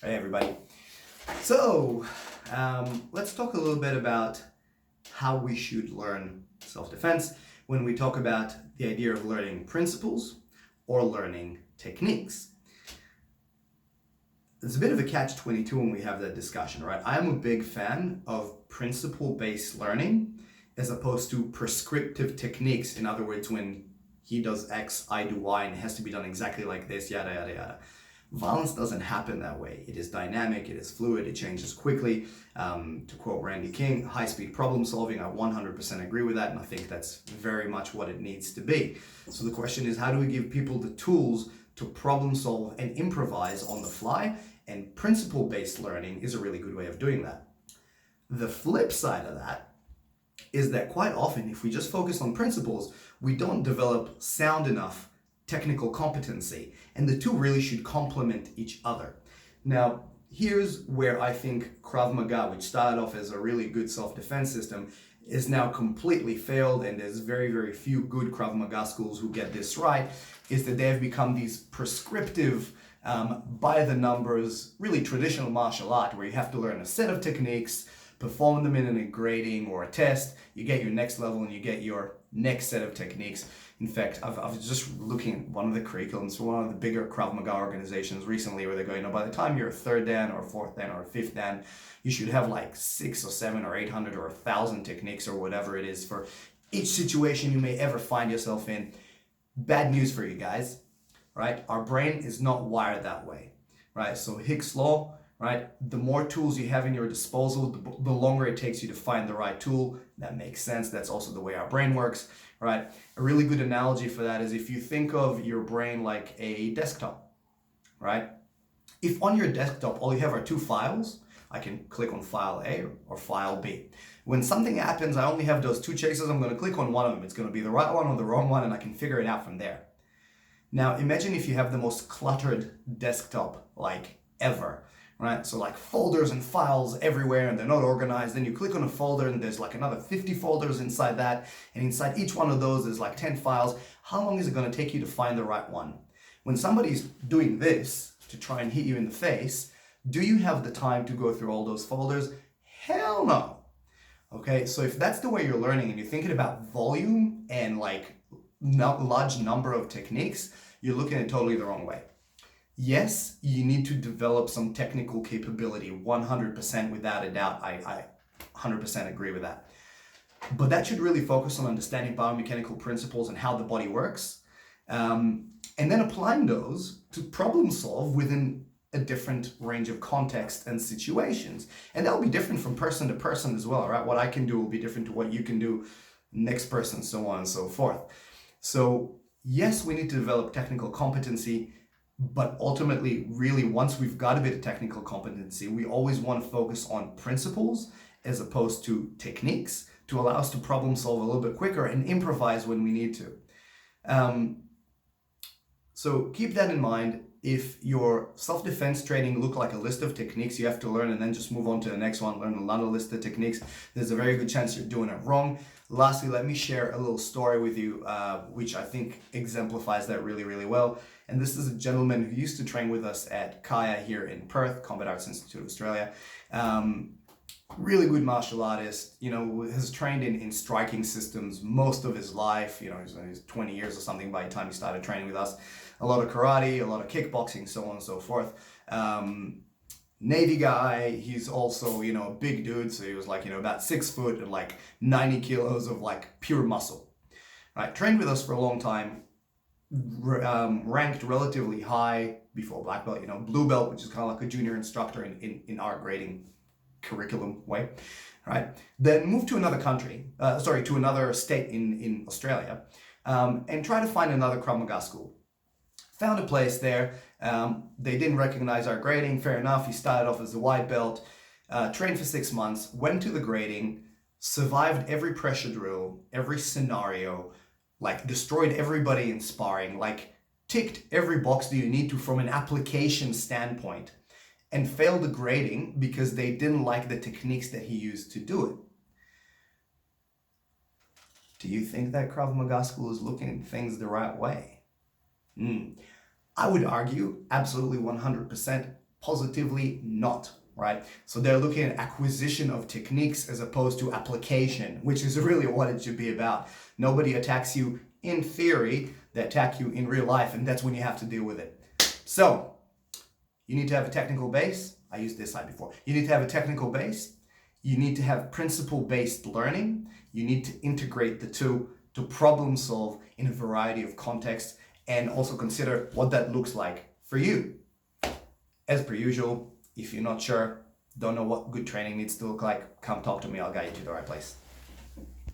Hey everybody. So, let's talk a little bit about how we should learn self-defense when we talk about the idea of learning principles or learning techniques. It's a bit of a catch-22 when we have that discussion, right? I'm a big fan of principle-based learning as opposed to prescriptive techniques. In other words, when he does X, I do Y, and it has to be done exactly like this, yada, yada, yada. Violence doesn't happen that way. It is dynamic, it is fluid, it changes quickly. To quote Randy King, high-speed problem solving, I 100% agree with that, and I think that's very much what it needs to be. So the question is, how do we give people the tools to problem solve and improvise on the fly? And principle-based learning is a really good way of doing that. The flip side of that is that quite often, if we just focus on principles, we don't develop sound enough technical competency, and the two really should complement each other. Now, here's where I think Krav Maga, which started off as a really good self-defense system, is now completely failed, and there's very, very few good Krav Maga schools who get this right, is that they have become these prescriptive, by the numbers, really traditional martial art, where you have to learn a set of techniques, perform them in a grading or a test, you get your next level and you get your next set of techniques. In fact, I was just looking at one of the curriculums for one of the bigger Krav Maga organizations recently, where they're going, by the time you're a third dan or a fourth dan or a fifth dan, you should have like 6 or 7 or 800 or 1,000 techniques or whatever it is for each situation you may ever find yourself in. Bad news for you guys, right? Our brain is not wired that way, right? So Hicks' law, right? The more tools you have in your disposal, the longer it takes you to find the right tool. That makes sense. That's also the way our brain works, right? A really good analogy for that is if you think of your brain like a desktop, right? If on your desktop all you have are 2 files, I can click on file A or file B. When something happens, I only have those 2 choices. I'm going to click on one of them. It's going to be the right one or the wrong one, and I can figure it out from there. Now, imagine if you have the most cluttered desktop like ever, right? So like folders and files everywhere and they're not organized. Then you click on a folder and there's like another 50 folders inside that. And inside each one of those is like 10 files. How long is it going to take you to find the right one? When somebody's doing this to try and hit you in the face, do you have the time to go through all those folders? Hell no. Okay, so if that's the way you're learning and you're thinking about volume and like large number of techniques, you're looking at it totally the wrong way. Yes, you need to develop some technical capability, 100% without a doubt. I 100% agree with that. But that should really focus on understanding biomechanical principles and how the body works, and then applying those to problem solve within a different range of context and situations. And that'll be different from person to person as well, right? What I can do will be different to what you can do, next person, so on and so forth. So yes, we need to develop technical competency, but ultimately, really, once we've got a bit of technical competency, we always want to focus on principles as opposed to techniques to allow us to problem solve a little bit quicker and improvise when we need to. So keep that in mind. If your self-defense training look like a list of techniques you have to learn and then just move on to the next one, learn another list of techniques, there's a very good chance you're doing it wrong. Lastly, let me share a little story with you, which I think exemplifies that really, really well. And this is a gentleman who used to train with us at Kaya here in Perth, Combat Arts Institute of Australia. Really good martial artist, has trained in striking systems most of his life. He's 20 years or something by the time he started training with us. A lot of karate, a lot of kickboxing, so on and so forth. Navy guy, he's also, a big dude. So he was like, about 6 foot and like 90 kilos of like pure muscle, right? Trained with us for a long time, ranked relatively high before black belt, blue belt, which is kind of like a junior instructor in our grading curriculum way, right? Then moved to another country, to another state in Australia, and try to find another Krav Maga school. Found a place there. They didn't recognize our grading. Fair enough. He started off as a white belt, trained for 6 months, went to the grading, survived every pressure drill, every scenario, like destroyed everybody in sparring, like ticked every box that you need to from an application standpoint, and failed the grading because they didn't like the techniques that he used to do it. Do you think that Krav Maga school is looking at things the right way? I would argue absolutely 100%, Positively not, right? So they're looking at acquisition of techniques as opposed to application, which is really what it should be about. Nobody attacks you in theory, they attack you in real life, and that's when you have to deal with it. So you need to have a technical base. I used this slide before. You need to have a technical base. You need to have principle-based learning. You need to integrate the two to problem solve in a variety of contexts and also consider what that looks like for you. As per usual, if you're not sure, don't know what good training needs to look like, come talk to me. I'll guide you to the right place.